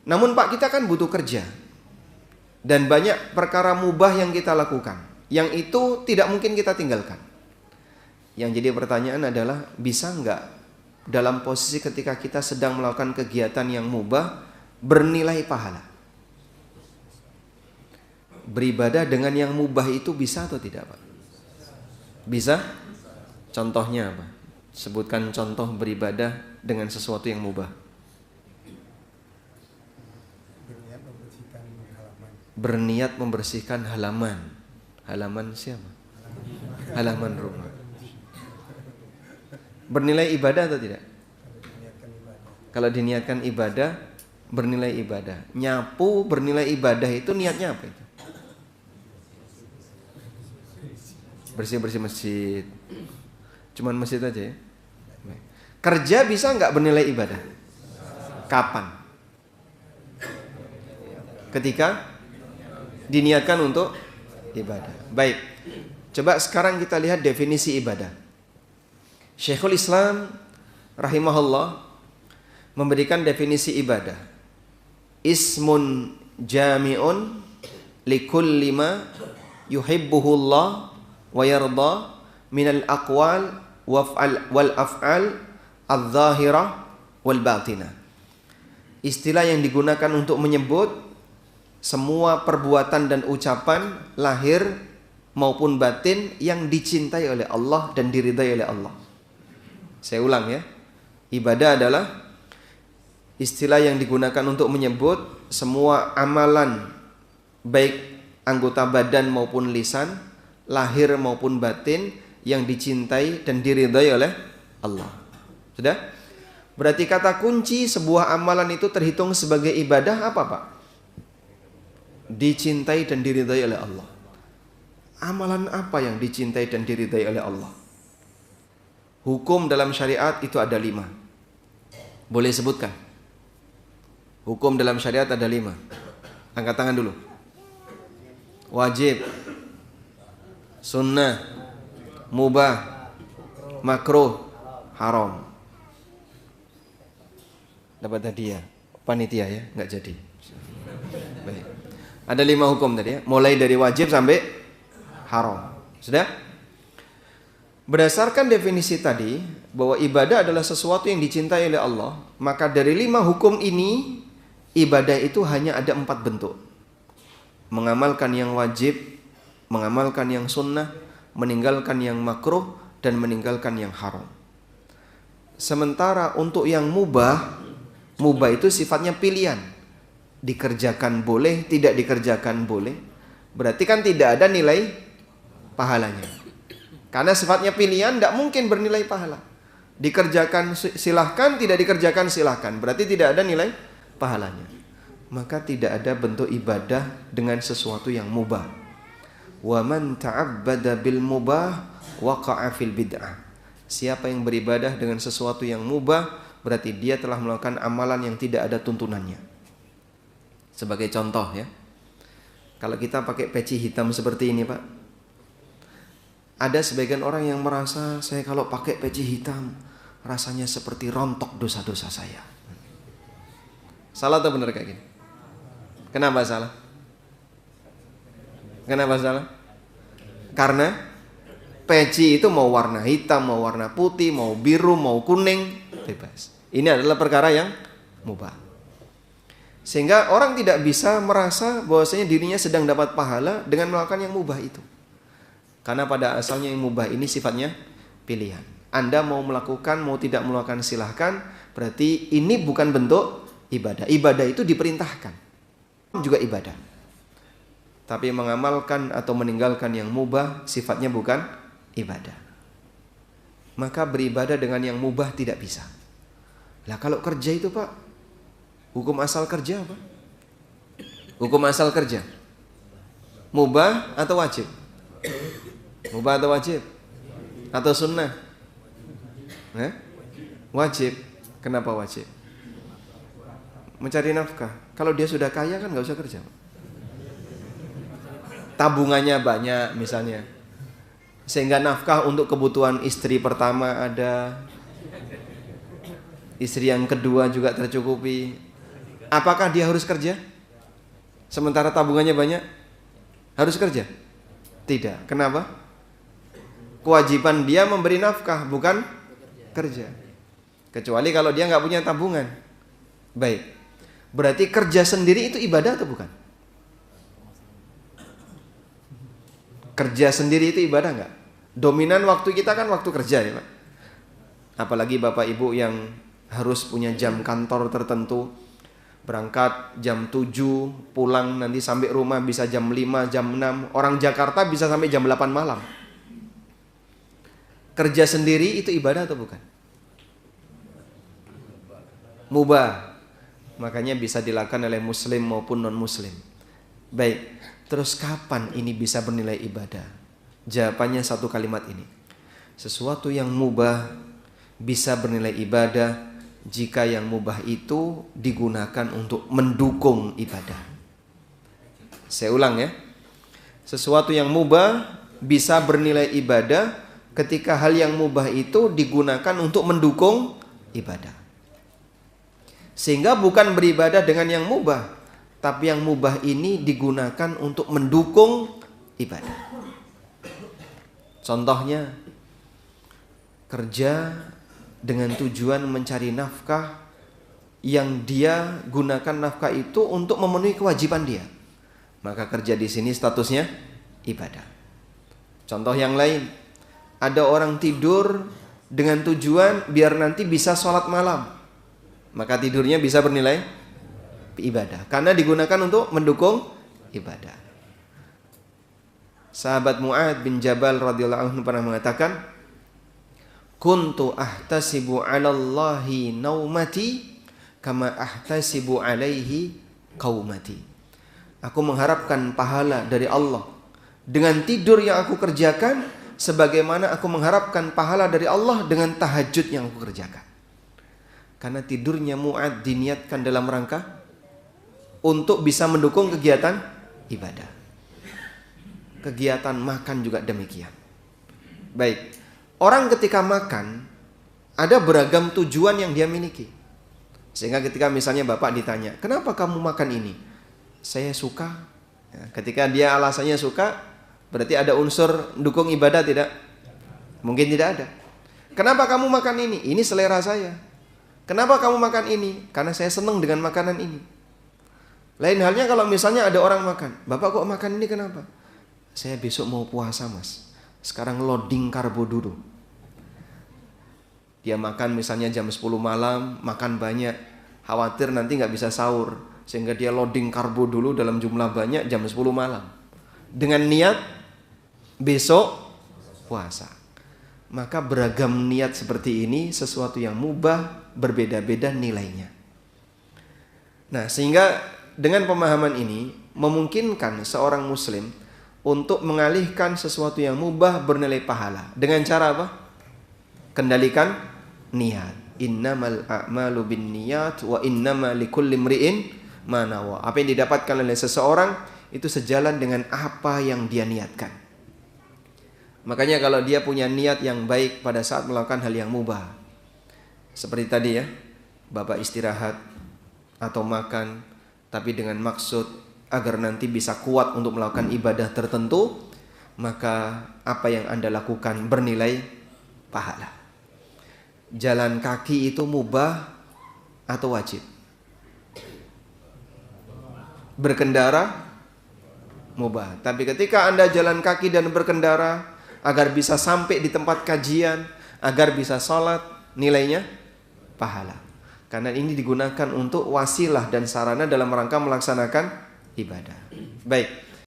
Namun Pak, kita kan butuh kerja. Dan banyak perkara mubah yang kita lakukan, yang itu tidak mungkin kita tinggalkan. Yang jadi pertanyaan adalah, bisa nggak dalam posisi ketika kita sedang melakukan kegiatan yang mubah bernilai pahala? Beribadah dengan yang mubah itu bisa atau tidak, Pak? Bisa? Contohnya apa? Sebutkan contoh beribadah dengan sesuatu yang mubah. Berniat membersihkan halaman. Halaman siapa? Halaman rumah. Bernilai ibadah atau tidak? Kalau diniatkan ibadah, bernilai ibadah. Nyapu bernilai ibadah, itu niatnya apa itu? Bersih-bersih masjid. Cuman masjid aja ya. Kerja bisa nggak bernilai ibadah? Kapan? Ketika diniatkan untuk ibadah. Baik. Coba sekarang kita lihat definisi ibadah. Syekhul Islam rahimahullah memberikan definisi ibadah. Ismun jami'un likulli ma yuhibbuhullah wa yarda minal aqwal wal af'al adh-dhahirah wal batinah. Istilah yang digunakan untuk menyebut semua perbuatan dan ucapan lahir maupun batin yang dicintai oleh Allah dan diridai oleh Allah. Saya ulang ya. Ibadah adalah istilah yang digunakan untuk menyebut semua amalan baik anggota badan maupun lisan, lahir maupun batin yang dicintai dan diridai oleh Allah. Sudah? Berarti kata kunci sebuah amalan itu terhitung sebagai ibadah apa, Pak? Dicintai dan diridai oleh Allah. Amalan apa yang dicintai dan diridai oleh Allah? Hukum dalam syariat itu ada 5. Boleh sebutkan? Hukum dalam syariat ada 5. Angkat tangan dulu. Wajib, sunnah, mubah, makruh, haram. Dapat hadiah panitia ya, nggak jadi. Baik. Ada 5 hukum tadi ya, mulai dari wajib sampai haram. Sudah? Berdasarkan definisi tadi bahwa ibadah adalah sesuatu yang dicintai oleh Allah, maka dari 5 hukum ini ibadah itu hanya ada 4 bentuk. Mengamalkan yang wajib, mengamalkan yang sunnah, meninggalkan yang makruh, dan meninggalkan yang haram. Sementara untuk yang mubah itu sifatnya pilihan. Dikerjakan boleh, tidak dikerjakan boleh. Berarti kan tidak ada nilai pahalanya. Karena sifatnya pilihan, tidak mungkin bernilai pahala. Dikerjakan silahkan, tidak dikerjakan silahkan. Berarti tidak ada nilai pahalanya. Maka tidak ada bentuk ibadah dengan sesuatu yang mubah. Wa man ta'abbada bil mubah waqa'a fil bid'ah. Siapa yang beribadah dengan sesuatu yang mubah, berarti dia telah melakukan amalan yang tidak ada tuntunannya. Sebagai contoh ya, kalau kita pakai peci hitam seperti ini, Pak, ada sebagian orang yang merasa saya kalau pakai peci hitam rasanya seperti rontok dosa-dosa saya. Salah atau benar kayak gini? Kenapa salah? Kenapa salah? Karena peci itu mau warna hitam, mau warna putih, mau biru, mau kuning, bebas. Ini adalah perkara yang mubah. Sehingga orang tidak bisa merasa bahwasanya dirinya sedang dapat pahala dengan melakukan yang mubah itu. Karena pada asalnya yang mubah ini sifatnya pilihan. Anda mau melakukan, mau tidak melakukan silahkan. Berarti ini bukan bentuk ibadah. Ibadah itu diperintahkan. Juga ibadah. Tapi mengamalkan atau meninggalkan yang mubah sifatnya bukan ibadah. Maka beribadah dengan yang mubah tidak bisa. Lah kalau kerja itu, Pak, hukum asal kerja apa? Hukum asal kerja mubah atau wajib? Mubah atau wajib? Atau sunnah? Wajib. Kenapa wajib? Mencari nafkah. Kalau dia sudah kaya kan gak usah kerja. Tabungannya banyak misalnya, sehingga nafkah untuk kebutuhan istri pertama ada, istri yang kedua juga tercukupi. Apakah dia harus kerja? Sementara tabungannya banyak? Harus kerja? Tidak. Kenapa? Kewajiban dia memberi nafkah, bukan kerja. Kecuali kalau dia nggak punya tabungan. Baik. Berarti kerja sendiri itu ibadah atau bukan? Kerja sendiri itu ibadah nggak? Dominan waktu kita kan waktu kerja ya Pak. Apalagi Bapak Ibu yang harus punya jam kantor tertentu. Berangkat jam 7, pulang nanti sampai rumah bisa jam 5, jam 6. Orang Jakarta bisa sampai jam 8 malam. Kerja sendiri itu ibadah atau bukan? Mubah. Makanya bisa dilakukan oleh muslim maupun non-muslim. Baik, terus kapan ini bisa bernilai ibadah? Jawabannya satu kalimat ini. Sesuatu yang mubah bisa bernilai ibadah jika yang mubah itu digunakan untuk mendukung ibadah. Saya ulang ya. Sesuatu yang mubah bisa bernilai ibadah ketika hal yang mubah itu digunakan untuk mendukung ibadah. Sehingga bukan beribadah dengan yang mubah, tapi yang mubah ini digunakan untuk mendukung ibadah. Contohnya, kerja dengan tujuan mencari nafkah yang dia gunakan nafkah itu untuk memenuhi kewajiban dia. Maka kerja di sini statusnya ibadah. Contoh yang lain, ada orang tidur dengan tujuan biar nanti bisa sholat malam. Maka tidurnya bisa bernilai ibadah karena digunakan untuk mendukung ibadah. Sahabat Mu'adz bin Jabal radhiyallahu anhu pernah mengatakan, kuntu ahtasibu 'ala Allahi naumati kama ahtasibu 'alaihi qaumati. Aku mengharapkan pahala dari Allah dengan tidur yang aku kerjakan sebagaimana aku mengharapkan pahala dari Allah dengan tahajud yang aku kerjakan. Karena tidurnya Mu'adz diniatkan dalam rangka untuk bisa mendukung kegiatan ibadah. Kegiatan makan juga demikian. Baik. Orang ketika makan ada beragam tujuan yang dia miliki. Sehingga ketika misalnya bapak ditanya, kenapa kamu makan ini? Saya suka. Ya, ketika dia alasannya suka, berarti ada unsur dukung ibadah tidak? Mungkin tidak ada. Kenapa kamu makan ini? Ini selera saya. Kenapa kamu makan ini? Karena saya senang dengan makanan ini. Lain halnya kalau misalnya ada orang makan, bapak kok makan ini kenapa? Saya besok mau puasa mas. Sekarang loading karbo dulu. Dia makan misalnya jam 10 malam, makan banyak, khawatir nanti nggak bisa sahur, sehingga dia loading karbo dulu dalam jumlah banyak jam 10 malam. Dengan niat besok puasa. Maka beragam niat seperti ini sesuatu yang mubah, berbeda-beda nilainya. Nah, sehingga dengan pemahaman ini memungkinkan seorang muslim untuk mengalihkan sesuatu yang mubah bernilai pahala. Dengan cara apa? Kendalikan niat. Innamal a'malu binniyat wa innama likulli imri'in ma nawa. Apa yang didapatkan oleh seseorang itu sejalan dengan apa yang dia niatkan. Makanya kalau dia punya niat yang baik pada saat melakukan hal yang mubah, seperti tadi ya, bapak istirahat atau makan tapi dengan maksud agar nanti bisa kuat untuk melakukan ibadah tertentu, maka apa yang Anda lakukan bernilai pahala. Jalan kaki itu mubah atau wajib? Berkendara mubah. Tapi ketika Anda jalan kaki dan berkendara agar bisa sampai di tempat kajian, agar bisa sholat, nilainya pahala. Karena ini digunakan untuk wasilah dan sarana dalam rangka melaksanakan ibadah. Baik.